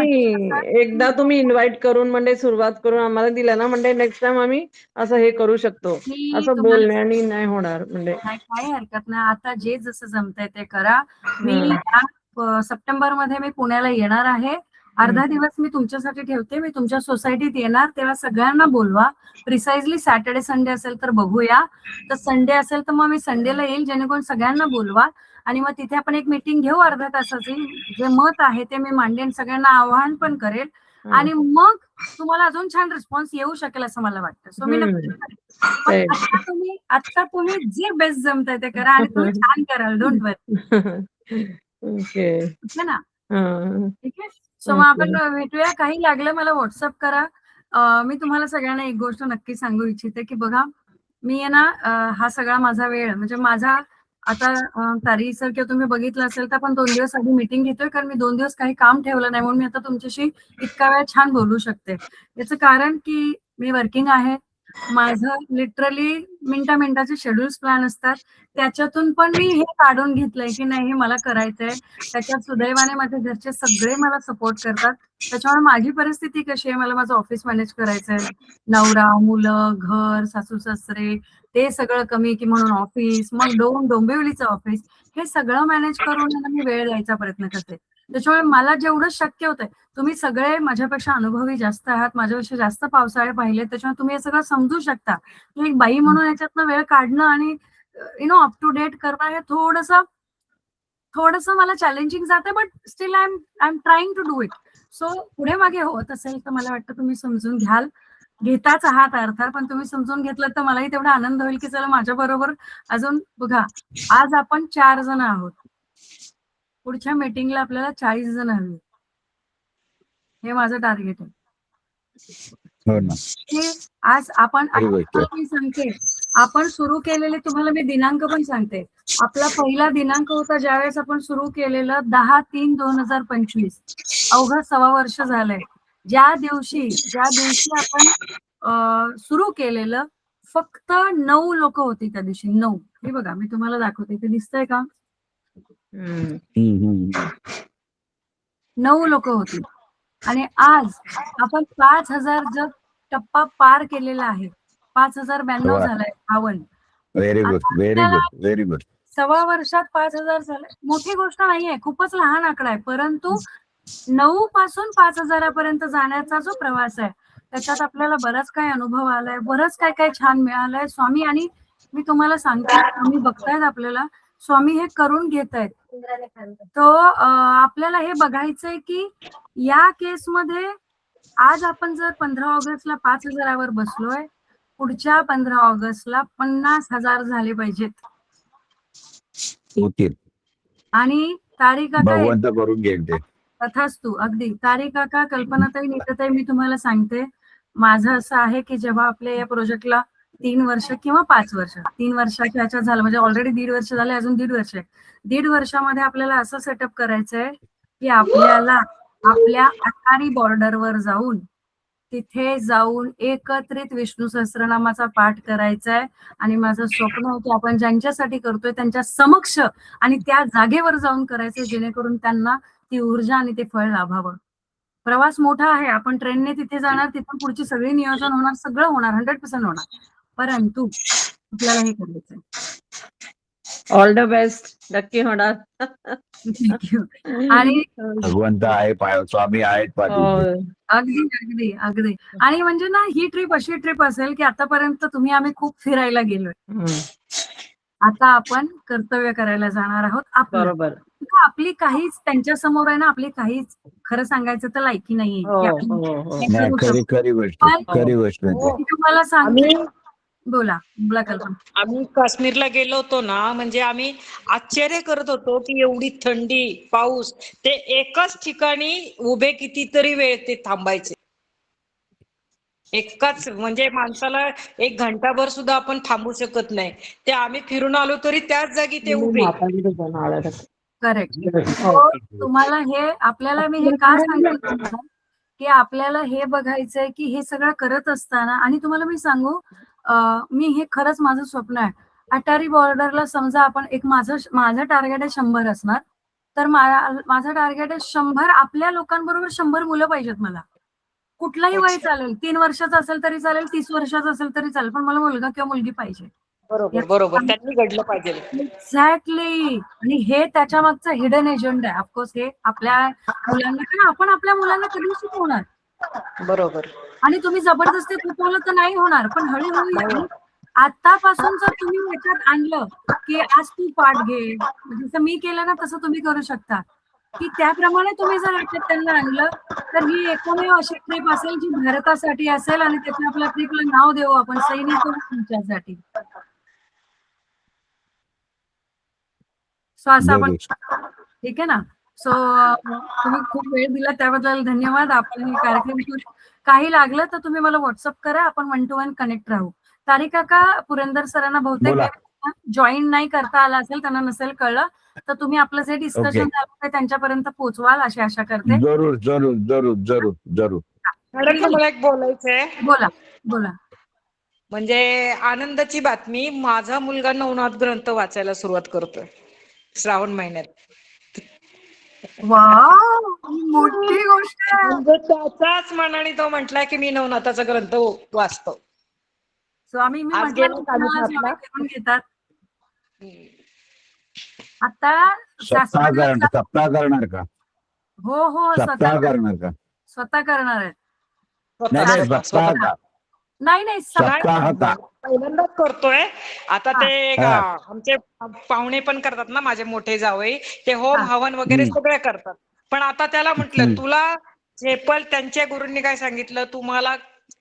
एकदा तुम्ही इन्व्हाइट करून म्हणजे सुरुवात करून आम्हाला दिला ना, म्हणजे नेक्स्ट टाइम आम्ही असं हे करू शकतो. असं बोलण्याने नाही होणार. म्हणजे काही हरकत नाही. आता जे जसं जमतंय ते करा. मी सप्टेंबरमध्ये मी पुण्याला येणार आहे. अर्धा दिवस मी तुमच्यासाठी ठेवते. मी तुमच्या सोसायटीत येणार, तेव्हा सगळ्यांना बोलवा. प्रिसाइजली सॅटर्डे संडे असेल तर बघूया, तर संडे असेल तर मग मी संडेला येईल, जेणेकरून सगळ्यांना बोलवा आणि मग तिथे आपण एक मीटिंग घेऊ अर्ध्या तासाची. जे मत आहे ते मी मांडेन, सगळ्यांना आवाहन पण करेल आणि मग तुम्हाला अजून छान रिस्पॉन्स येऊ शकेल असं मला वाटतं. सो मी नक्की करेन. पण आता तुम्ही जे बेस्ट जमताय ते करा आणि तुम्ही छान कराल. Don't worry. ओके. ठीक आहे ना? हा. ठीक आहे. सो मग आपण भेटूया. काही लागलं मला व्हॉट्सअप करा. मी तुम्हाला सगळ्यांना एक गोष्ट नक्की सांगू इच्छिते की बघा, मी आहे ना, हा सगळा माझा वेळ म्हणजे माझा आता तारी सर किंवा तुम्ही बघितलं असेल तर आपण 2 दिवस आधी मीटिंग घेतोय, कारण मी 2 दिवस काही काम ठेवलं नाही म्हणून मी आता तुमच्याशी इतका वेळ छान बोलू शकते. याचं कारण की मी वर्किंग आहे. माझं लिटरली मिनिटाचे शेड्यूल्स प्लॅन असतात. त्याच्यातून पण मी हे काढून घेतलंय की नाही, हे मला करायचंय. त्याच्यात सुदैवाने माझे घरचे सगळे मला सपोर्ट करतात. त्याच्यामुळे माझी परिस्थिती कशी आहे, मला माझं ऑफिस मॅनेज करायचंय. नवरा, मुलं, घर, सासू-सासरे ते सगळं कमी की म्हणून ऑफिस, मग डोंबिवलीचं ऑफिस, हे सगळं मॅनेज करून मी वेळ द्यायचा प्रयत्न करते. त्याच्यामुळे मला जेवढं शक्य होतंय, तुम्ही सगळे माझ्यापेक्षा अनुभवी जास्त आहात, माझ्यापेक्षा जास्त पावसाळे पाहिले, त्याच्यामुळे तुम्ही हे सगळं समजू शकता. एक बाई म्हणून याच्यातनं वेळ काढणं आणि अप टू डेट करणं हे थोडंसं मला चॅलेंजिंग जातं, but still I am trying to do it. So पुढे मागे होत असेल तर मला वाटतं तुम्ही समजून घ्याल. घेताच आहात अर्थात, पण तुम्ही समजून घेतलं तर मलाही तेवढा आनंद होईल की चला माझ्या बरोबर अजून बघा, आज आपण 4 जण आहोत. पुढच्या मीटिंगला आपल्याला 40 जण हवी. हे माझं टार्गेट आहे. हो ना. की आज आपण खरी गोष्ट आहे. मी सांगते, आपण सुरू केलेले तुम्हाला मी दिनांक पण सांगते. आपला पहिला दिनांक होता ज्यावेळेस आपण सुरू केलेलं 10/3/2025. अवघं 1.25 वर्ष झालंय. ज्या दिवशी आपण सुरू केलेलं, फक्त 9 लोक होती त्या दिवशी. 9. हे बघा मी तुम्हाला दाखवते, ते दिसतंय का? 9 लोक होती आणि आज आपण 5,000 जग टप्पा पार केलेला आहे. 5,092 झालाय. 52. Very good, very good, very good. 1.25 वर्षात 5,000 झाले. मोठी गोष्ट नाहीये, खूपच लहान आकडा आहे, परंतु 9 पासून 5,000 पर्यंत जाण्याचा जो प्रवास आहे, त्याच्यात आपल्याला बराच काय अनुभव आलाय, बरंच काय काय छान मिळालंय. स्वामी, आणि मी तुम्हाला सांगते, स्वामी बघतायत आपल्याला, स्वामी हे करून घेत आहेत. तो आपल्याला हे बघायचंय की या केसमध्ये आज आपण जर 15 ऑगस्टला 5,000 बसलोय, पुढच्या 15 ऑगस्टला 50,000 झाले पाहिजेत. होतील. आणि तारी काका भगवंत करून घेईल ते. तथास्तु. अगदी तारी काका, कल्पनाताई, नीताताई, मी तुम्हाला सांगते, माझं असं आहे की जेव्हा आपल्या या प्रोजेक्टला 3 वर्ष किंवा 5 वर्ष, 3 वर्षाच्या ह्याच्यात झालं म्हणजे ऑलरेडी 1.5 वर्ष झाले, अजून 1.5 वर्ष आहे. 1.5 वर्षामध्ये आपल्याला असं सेटअप करायचंय की आपल्याला आपल्या अटारी बॉर्डरवर जाऊन, तिथे जाऊन एकत्रित विष्णू सहस्त्रनामाचा पाठ करायचा आहे. आणि माझं स्वप्न आहे की आपण ज्यांच्यासाठी करतोय त्यांच्या समक्ष आणि त्या जागेवर जाऊन करायचं, जेणेकरून त्यांना ती ऊर्जा आणि ते फळ लाभावं. प्रवास मोठा आहे. आपण ट्रेनने तिथे जाणार, तिथून पुढची सगळी नियोजन होणार, सगळं होणार, 100% होणार. परंतु आपल्याला हे करायचंय. All the best. नक्की होणार. थँक्यू. आणि भगवंत आहे, स्वामी आहेत पाठीशी. अगदी अगदी अगदी. आणि म्हणजे ना, ही ट्रिप अशी ट्रिप असेल की आतापर्यंत तुम्ही आम्ही खूप फिरायला गेलोय. आता आपण कर्तव्य करायला जाणार आहोत. बरोबर. आपली काहीच त्यांच्या समोर आहे ना, आपली काहीच खरं सांगायचं तर लायकी नाहीये की आपण खरी गोष्ट. तुम्हाला सांगते. बोला कल्पना. आम्ही काश्मीरला गेलो होतो ना, म्हणजे आम्ही आश्चर्य करत होतो की एवढी थंडी, पाऊस, ते एकाच ठिकाणी उभे कितीतरी वेळ ते थांबायचे. एकाच, म्हणजे माणसाला 1 घंटाभर सुद्धा आपण थांबू शकत नाही. ते आम्ही फिरून आलो तरी त्याच जागी ते उभे. करेक्ट. तुम्हाला हे, आपल्याला मी हे का सांगितलं की आपल्याला हे बघायचंय की हे सगळं करत असताना, आणि तुम्हाला मी सांगू, मी हे खरंच माझं स्वप्न आहे. अटारी बॉर्डरला समजा आपण एक, माझं टार्गेट आहे 100 असणार, तर माझं टार्गेट आहे 100. आपल्या लोकांबरोबर 100 मुलं पाहिजेत मला. कुठलाही वय चालेल, 3 वर्षाचं असेल तरी चालेल, 30 वर्षाचं असेल तरी चालेल, पण मला मुलगा किंवा मुलगी पाहिजे. बरोबर बरोबर, त्यांनी घडलं पाहिजे. एक्झॅक्टली. आणि हे त्याच्या मागचा हिडन एजंडा आहे. ऑफकोर्स हे आपल्या मुलांना, कारण आपण आपल्या मुलांना कधी शिकवणार, बरोबर. आणि तुम्ही जबरदस्ती शिकवलं तर नाही होणार, पण हळूहळू आणि आतापासून जर तुम्ही याच्यात आणलं की आज तू पाठ घे, जसं मी केलं ना तसं तुम्ही करू शकता, की त्याप्रमाणे तुम्ही जर याच्यात त्यांना आणलं तर ही एकमेव अशी ट्रिप असेल जी भारतासाठी असेल, आणि त्याच्या आपल्या ट्रिपला नाव देऊ आपण सैनिक तुमच्यासाठी. सो असं आपण, जरूर. ठीक आहे ना. सो तुम्ही खूप वेळ दिला त्याबद्दल धन्यवाद. आपण हे कार्यक्रम काही लागलं तर तुम्ही मला व्हॉट्सअप करा, आपण 1 to 1 कनेक्ट राहू. तारिक काका, पुरंदर सरांना बोला. बहुतेक जॉईन नाही करता आला असेल, त्यांना नसेल कळलं, तर तुम्ही आपलं जे डिस्कशन Okay. झालं ते त्यांच्यापर्यंत पोहोचवाल अशी आशा करते. जरूर जरूर जरूर जरूर जरूर. मॅडम तुम्हाला एक बोलायचंय, बोला बोला. म्हणजे आनंदाची बातमी, माझा मुलगा नवनाथ ग्रंथ वाचायला सुरुवात करतोय श्रावण महिन्यात. वाव, मोठी गोष्ट आहे. म्हणजे त्याच्याच मनाने तो म्हटलाय की मी नवनाथाचा ग्रंथ वाचतो. सो मी आज म्हटलं गेला ना, तुम्हाला साडेसातला. स्वामी करून घेतात. आता सप्ताह करणार का? हो हो, सप्ताह करणार का? स्वतः करणार आहेत. नाही नाही, स्वतः- सप्ताह स्वतः. का? नाही सप्ताह का? पहिल्यांदाच करतोय आता ते हा. आमचे पाहुणे पण करतात ना, माझे मोठे जावई, ते होम हा. हवन वगैरे हम्म. सगळे करतात. पण आता त्याला म्हटलं हम्म. तुला झेपल, त्यांच्या गुरूंनी काय सांगितलं, तुम्हाला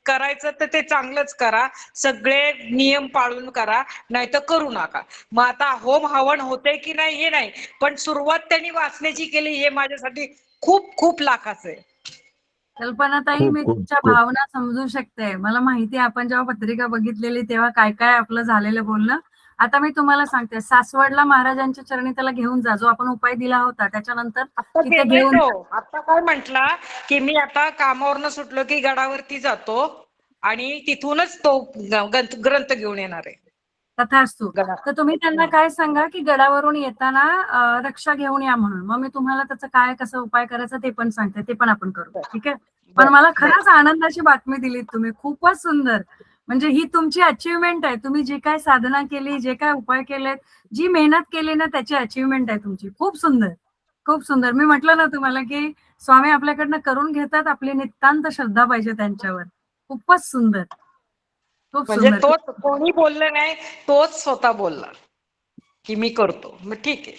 करायचं तर ते चांगलंच करा, सगळे नियम पाळून करा, नाही तर करू नका. मग आता होम हवन होते की नाही हे नाही, पण सुरुवात त्यांनी वाचण्याची केली, हे माझ्यासाठी खूप खूप लाखाचं आहे. कल्पनाताई, खूप, मी खूप, तुमच्या खूप. भावना समजू शकते. मला माहिती आहे, आपण जेव्हा पत्रिका बघितलेली तेव्हा काय काय आपलं झालेलं बोलणं. आता मी तुम्हाला सांगते, सासवडला महाराजांच्या चरणी त्याला घेऊन जा, जो आपण उपाय दिला होता त्याच्यानंतर आता तिथे गेलाय घेऊन तो. आता काय म्हंटला की मी आता कामावरनं सुटलो की गडावरती जातो आणि तिथूनच तो ग्रंथ घेऊन येणार आहे तथास्तु. गडा. तर तुम्ही त्यांना काय सांगा की गडावरून येताना रक्षा घेऊन या म्हणून. मग मी तुम्हाला त्याचं काय कसं उपाय करायचा ते पण सांगते, ते पण आपण करू, ठीक आहे. पण मला खरंच आनंदाची बातमी दिलीत तुम्ही, खूपच सुंदर. म्हणजे ही तुमची अचिव्हमेंट आहे. तुम्ही जी काय साधना केली, जे काय उपाय केलेत, जी मेहनत केली ना, त्याची अचिव्हमेंट आहे तुमची. खूप सुंदर, खूप सुंदर. मी म्हटलं ना तुम्हाला की स्वामी आपल्याकडनं करून घेतात, आपली नितांत श्रद्धा पाहिजे त्यांच्यावर. खूपच सुंदर, खूप म्हणजे सुंदर. तोच, कोणी बोललं नाही, तोच स्वतः बोलला की मी करतो. मग ठीक आहे,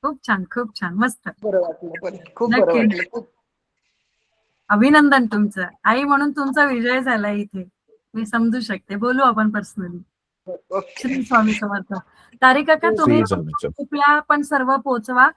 खूप छान, खूप छान, मस्त. बरं वाटलं, खूप बरं नक्की. वाटलं, खूप. अभिनंदन तुमचं. आई म्हणून तुमचा विजय झाला इथे. मी समजू शकते. बोलू आपण पर्सनली. ओके. श्री स्वामी समर्थ. तारिक काका, तुम्ही श्री स्वामी समर्थ. आपल्या पण सर्व पोहोचवा.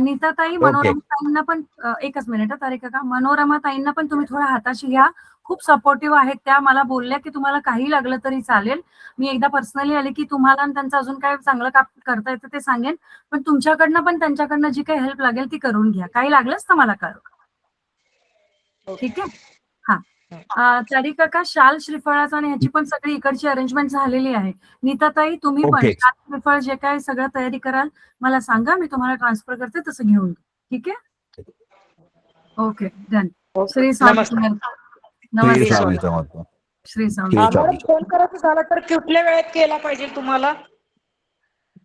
नीताताई, मनोरमा ताईंना पण एकच मिनिट, तारिक काका, मनोरमा ताईंना पण तुम्ही थोडा हाताशी घ्या. खूप सपोर्टिव्ह आहेत त्या. मला बोलल्या की तुम्हाला काही लागलं तरी चालेल. मी एकदा पर्सनली आले की तुम्हाला आणि त्यांचं अजून काय चांगलं काम करता येतं ते सांगेन. पण तुमच्याकडनं पण त्यांच्याकडनं जी काही हेल्प लागेल ती करून घ्या. काही लागलंच तर मला कळवा. ठीक आहे. हा, तारिक काका, शाल श्रीफळाचं आणि ह्याची पण सगळी इकडची अरेंजमेंट झालेली आहे. नीताताई, तुम्ही पण Okay. शाल श्रीफळ जे काय सगळं तयारी कराल मला सांगा, मी तुम्हाला ट्रान्सफर करते, तसं घेऊन ठीक आहे. Okay, done. श्री स्वामी नमस्कार. समर्थ. श्री नमस्कार. स्वामी समर्थ. श्री स्वामी. श्री मॅडम, फोन करायचं झालं तर कुठल्या वेळेत केला पाहिजे तुम्हाला?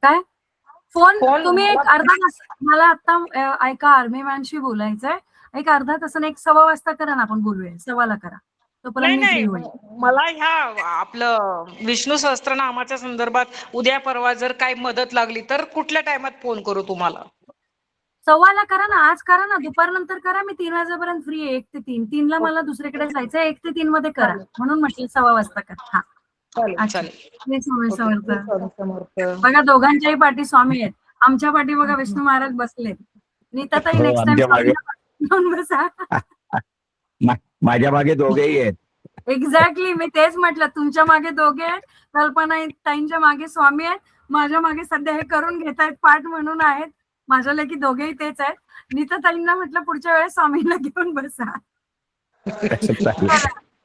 काय फोन? फोन तुम्ही एक मला- अर्धा तास, मला आता ऐका, आर्मी मॅनशी बोलायचंय. एक अर्धा तासाने 1:15 वाजता करा ना, आपण बोलूया. 1:15 करा, तोपर्यंत मी फ्री नाही, होईल. मला ह्या आपलं विष्णू सहस्त्रनामाच्या संदर्भात उद्या परवा जर काही मदत लागली तर कुठल्या टायमात फोन करू तुम्हाला? 1:15 करा ना, आज करा ना, दुपारनंतर करा. मी 3 वाजेपर्यंत फ्री आहे. 1 ते 3. 3ला मला दुसरीकडे जायचंय. 1 ते 3 मध्ये करा, म्हणून म्हटलं 1:15 वाजता करा. हा, चालेल अच्छा. चालेल. श्री स्वामी समर्थ. स्वामी समर्थ. बघा, दोघांच्याही पाठी स्वामी आहेत. आमच्या पाठी बघा विष्णू महाराज बसलेत. नीताताई, हो, नेक्स्ट आमच्या मागे. टाइम बसा. माझ्या मागे दोघेही आहेत. एक्झॅक्टली, मी तेच म्हटलं, तुमच्या मागे दोघे आहेत, कल्पना ताईंच्या मागे स्वामी आहेत, माझ्या मागे सध्या हे करून घेत आहेत पाठ म्हणून आहेत. माझ्या लेकी दोघेही तेच आहेत. नीताताईंना म्हटलं पुढच्या वेळेस स्वामींना घेऊन बसा.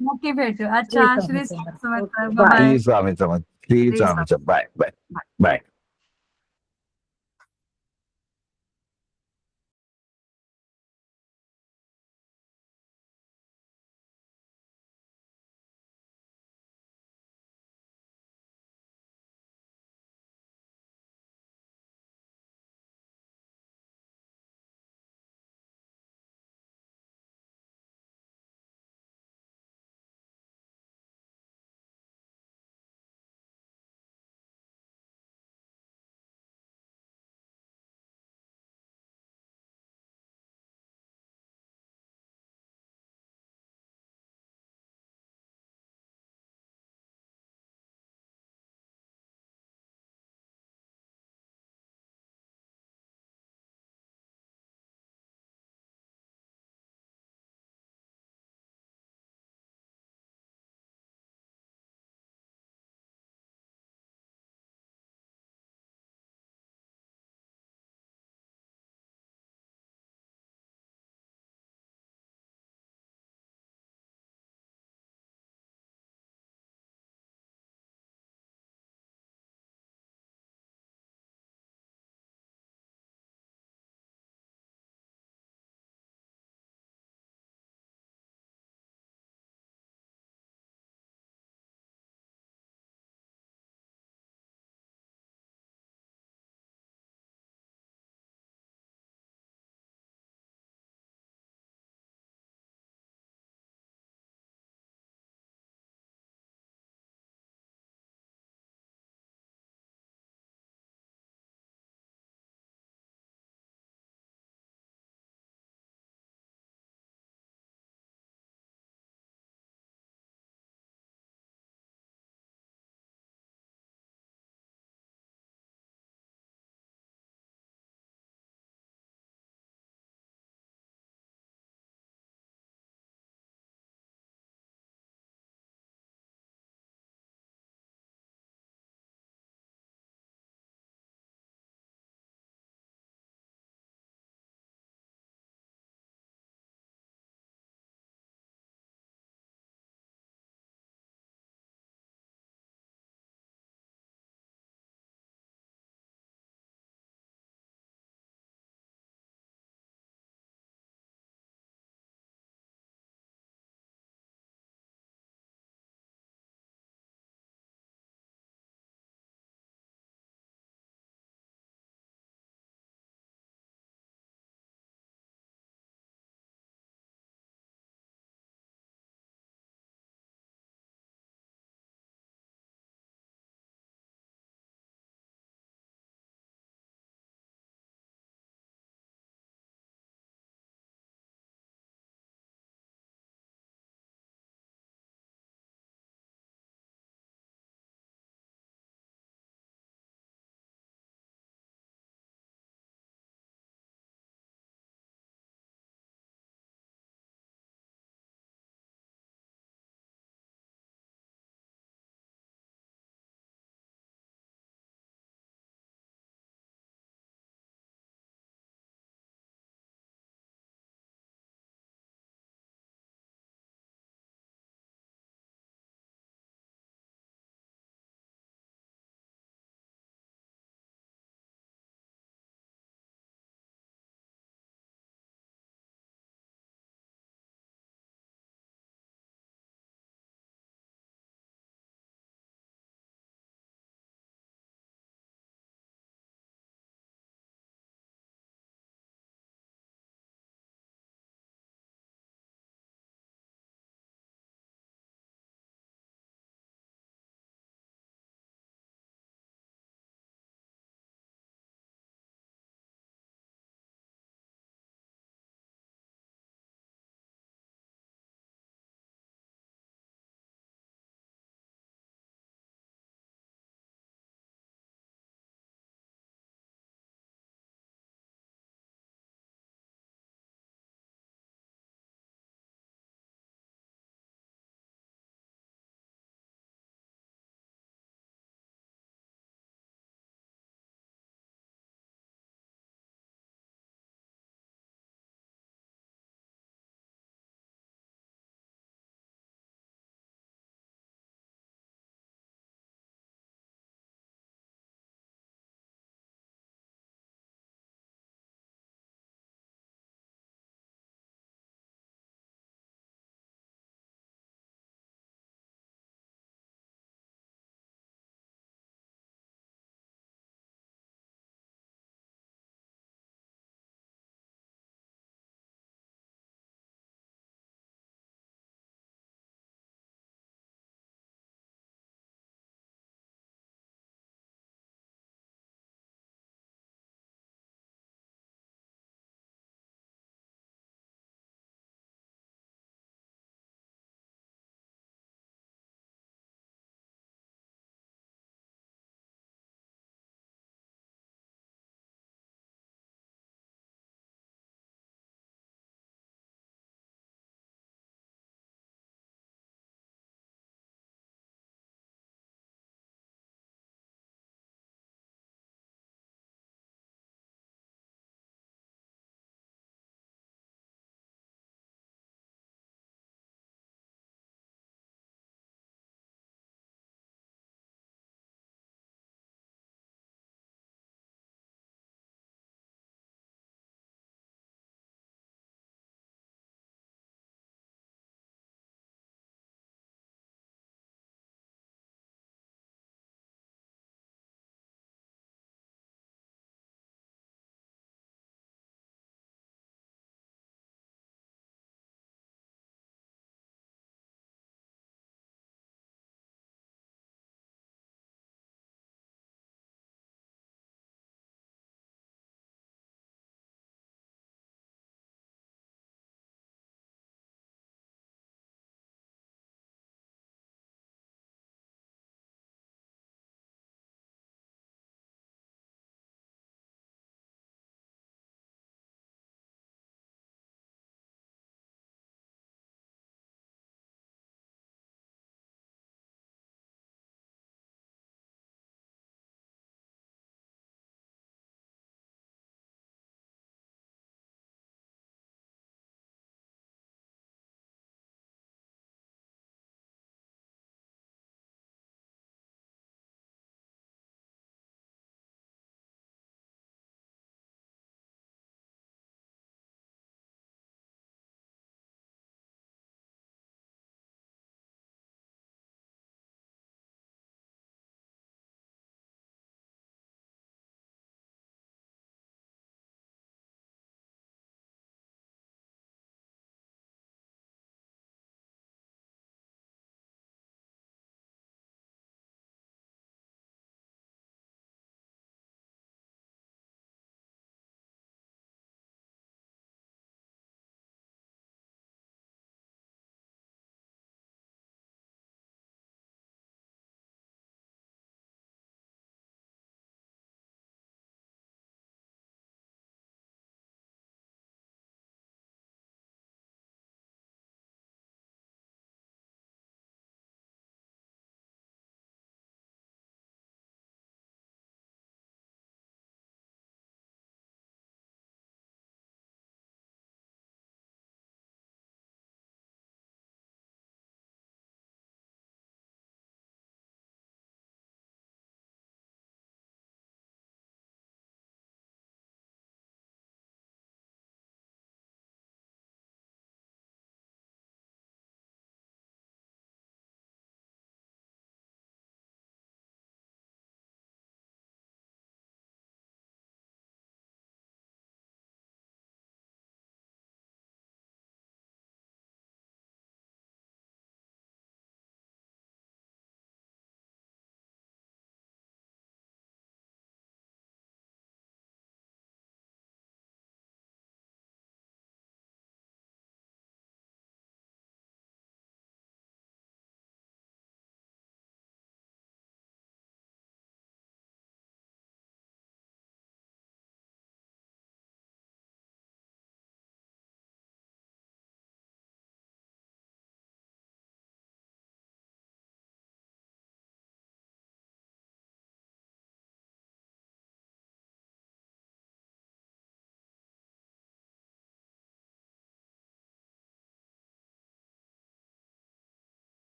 नक्की भेटू. अच्छा, Shri Swami Samarth. Bye. Shri Swami Samarth. Shri Swami Samarth. Bye bye bye.